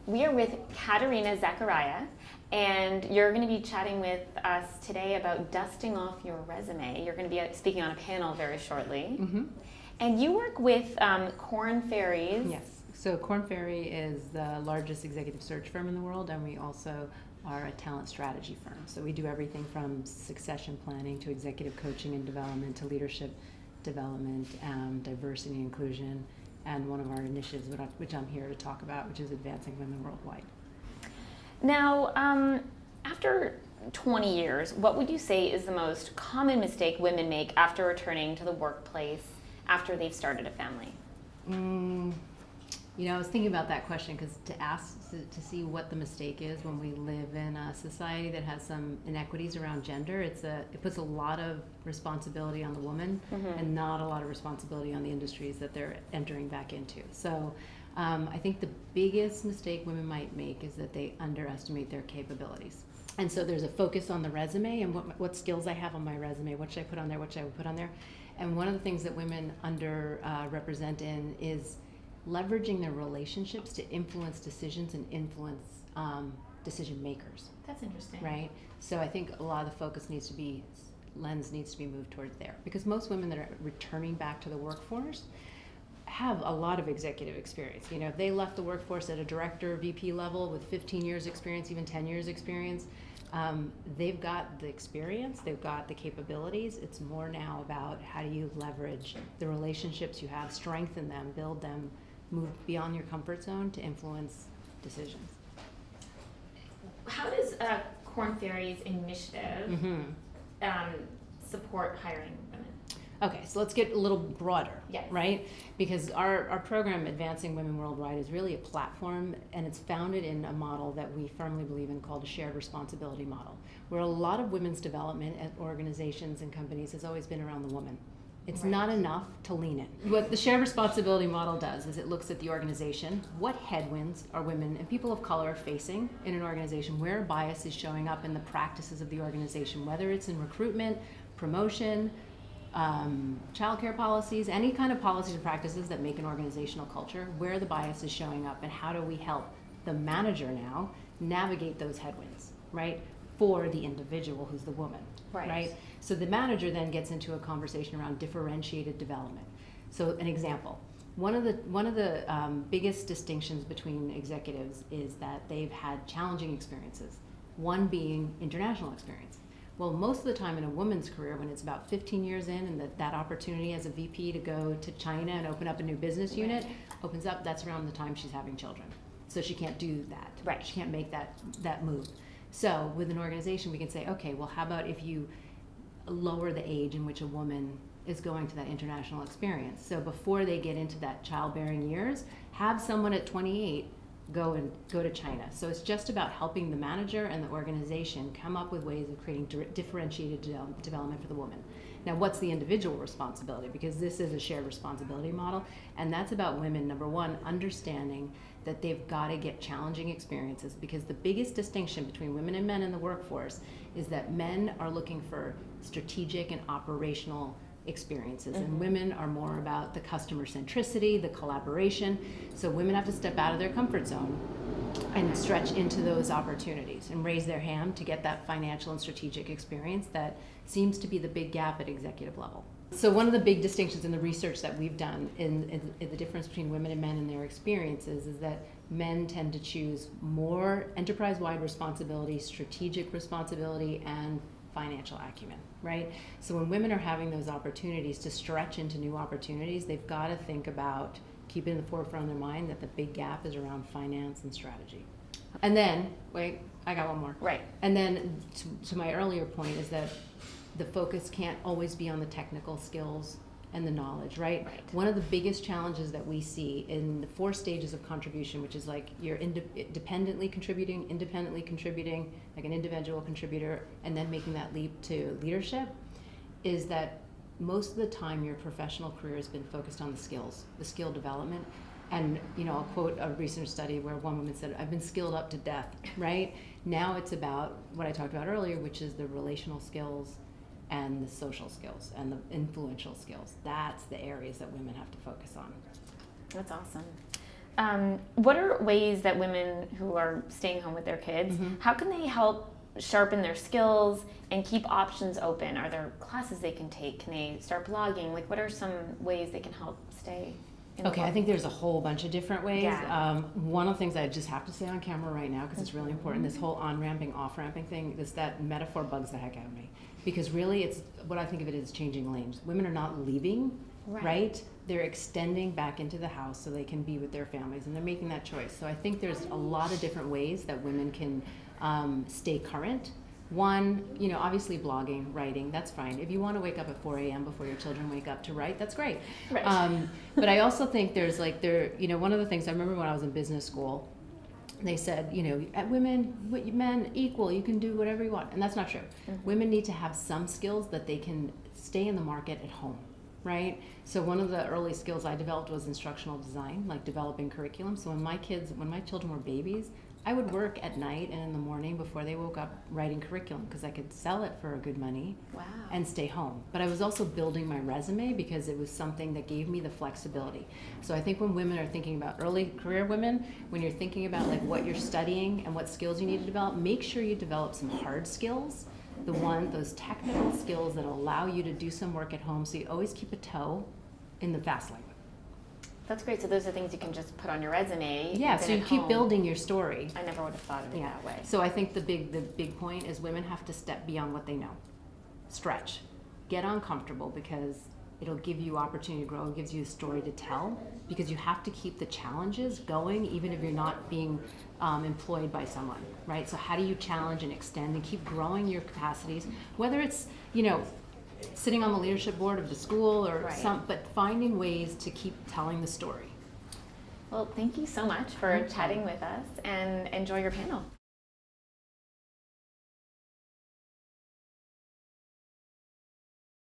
We are with Katerina Zacharia, and you're going to be chatting with us today about dusting off your resume. You're going to be speaking on a panel very shortly. Mm-hmm. And you work with Korn Ferries. Yes. So Korn Ferry is the largest executive search firm in the world, and we also are a talent strategy firm. So we do everything from succession planning to executive coaching and development to leadership development, diversity and inclusion, and one of our initiatives, which I'm here to talk about, which is advancing women worldwide. Now, after 20 years, what would you say is the most common mistake women make after returning to the workplace after they've started a family? I was thinking about that question because to see what the mistake is when we live in a society that has some inequities around gender, it puts a lot of responsibility on the woman and not a lot of responsibility on the industries that they're entering back into. So I think the biggest mistake women might make is that they underestimate their capabilities. And so there's a focus on the resume and what skills I have on my resume, what should I put on there, what should I put on there. And one of the things that women underrepresent in is leveraging their relationships to influence decisions and influence decision makers. That's interesting. Right? So I think a lot of the lens needs to be moved towards there. Because most women that are returning back to the workforce have a lot of executive experience. If they left the workforce at a director, VP level with 15 years experience, even 10 years experience, they've got the experience, they've got the capabilities. It's more now about how do you leverage the relationships you have, strengthen them, build them, move beyond your comfort zone to influence decisions. How does Korn Ferry's initiative support hiring women? Okay, so let's get a little broader, yes. Right? Because our program, Advancing Women Worldwide, is really a platform, and it's founded in a model that we firmly believe in called a shared responsibility model, where a lot of women's development at organizations and companies has always been around the woman. It's not enough to lean in. What the shared responsibility model does is it looks at the organization, what headwinds are women and people of color facing in an organization, where bias is showing up in the practices of the organization, whether it's in recruitment, promotion, childcare policies, any kind of policies and practices that make an organizational culture, where the bias is showing up, and how do we help the manager now navigate those headwinds, right? For the individual who's the woman, right? So the manager then gets into a conversation around differentiated development. So an example, one of the biggest distinctions between executives is that they've had challenging experiences, one being international experience. Well, most of the time in a woman's career, when it's about 15 years in and that opportunity as a VP to go to China and open up a new business unit opens up, that's around the time she's having children. So she can't do that. Right. She can't make that move. So with an organization, we can say, okay, well, how about if you lower the age in which a woman is going to that international experience? So before they get into that childbearing years, have someone at 28 go to China. So it's just about helping the manager and the organization come up with ways of creating differentiated development for the woman. Now, what's the individual responsibility? Because this is a shared responsibility model, and that's about women, number one, understanding that they've got to get challenging experiences, because the biggest distinction between women and men in the workforce is that men are looking for strategic and operational experiences, and women are more about the customer centricity, the collaboration. So women have to step out of their comfort zone and stretch into those opportunities and raise their hand to get that financial and strategic experience that seems to be the big gap at executive level. So one of the big distinctions in the research that we've done in the difference between women and men and their experiences is that men tend to choose more enterprise-wide responsibility, strategic responsibility, and financial acumen, right? So when women are having those opportunities to stretch into new opportunities, they've got to think about keeping in the forefront of their mind that the big gap is around finance and strategy. And then, wait, I got one more. Right. And then to my earlier point is that the focus can't always be on the technical skills and the knowledge, right? One of the biggest challenges that we see in the 4 stages of contribution, which is like you're independently contributing, like an individual contributor, and then making that leap to leadership, is that most of the time your professional career has been focused on the skills, the skill development. And I'll quote a recent study where one woman said, "I've been skilled up to death," right? Now it's about what I talked about earlier, which is the relational skills and the social skills and the influential skills. That's the areas that women have to focus on. That's awesome. What are ways that women who are staying home with their kids, how can they help sharpen their skills and keep options open? Are there classes they can take? Can they start blogging? Like, what are some ways they can help stay in the Okay, I think there's a whole bunch of different ways. Yeah. One of the things I just have to say on camera right now, because it's really important, this whole on-ramping, off-ramping thing, that metaphor bugs the heck out of me. Because really, it's what I think of it as changing lanes. Women are not leaving, right? They're extending back into the house so they can be with their families, and they're making that choice. So I think there's a lot of different ways that women can stay current. One, obviously blogging, writing, that's fine. If you want to wake up at 4 a.m. before your children wake up to write, that's great. Right. But I also think there's one of the things I remember when I was in business school, they said, at men equal, you can do whatever you want. And that's not true. Women need to have some skills that they can stay in the market at home, right? So one of the early skills I developed was instructional design, like developing curriculum. So when my children were babies, I would work at night and in the morning before they woke up writing curriculum because I could sell it for a good money and stay home. But I was also building my resume because it was something that gave me the flexibility. So I think when women are thinking about early career women, when you're thinking about like what you're studying and what skills you need to develop, make sure you develop some hard skills, those technical skills that allow you to do some work at home so you always keep a toe in the fast lane. That's great. So those are things you can just put on your resume. Yeah, so you keep building your story. I never would have thought of it that way. So I think the big point is women have to step beyond what they know. Stretch. Get uncomfortable because it'll give you opportunity to grow. It gives you a story to tell because you have to keep the challenges going even if you're not being employed by someone, right? So how do you challenge and extend and keep growing your capacities, whether it's, sitting on the leadership board of the school or but finding ways to keep telling the story. Well, thank you so much for chatting with us and enjoy your panel.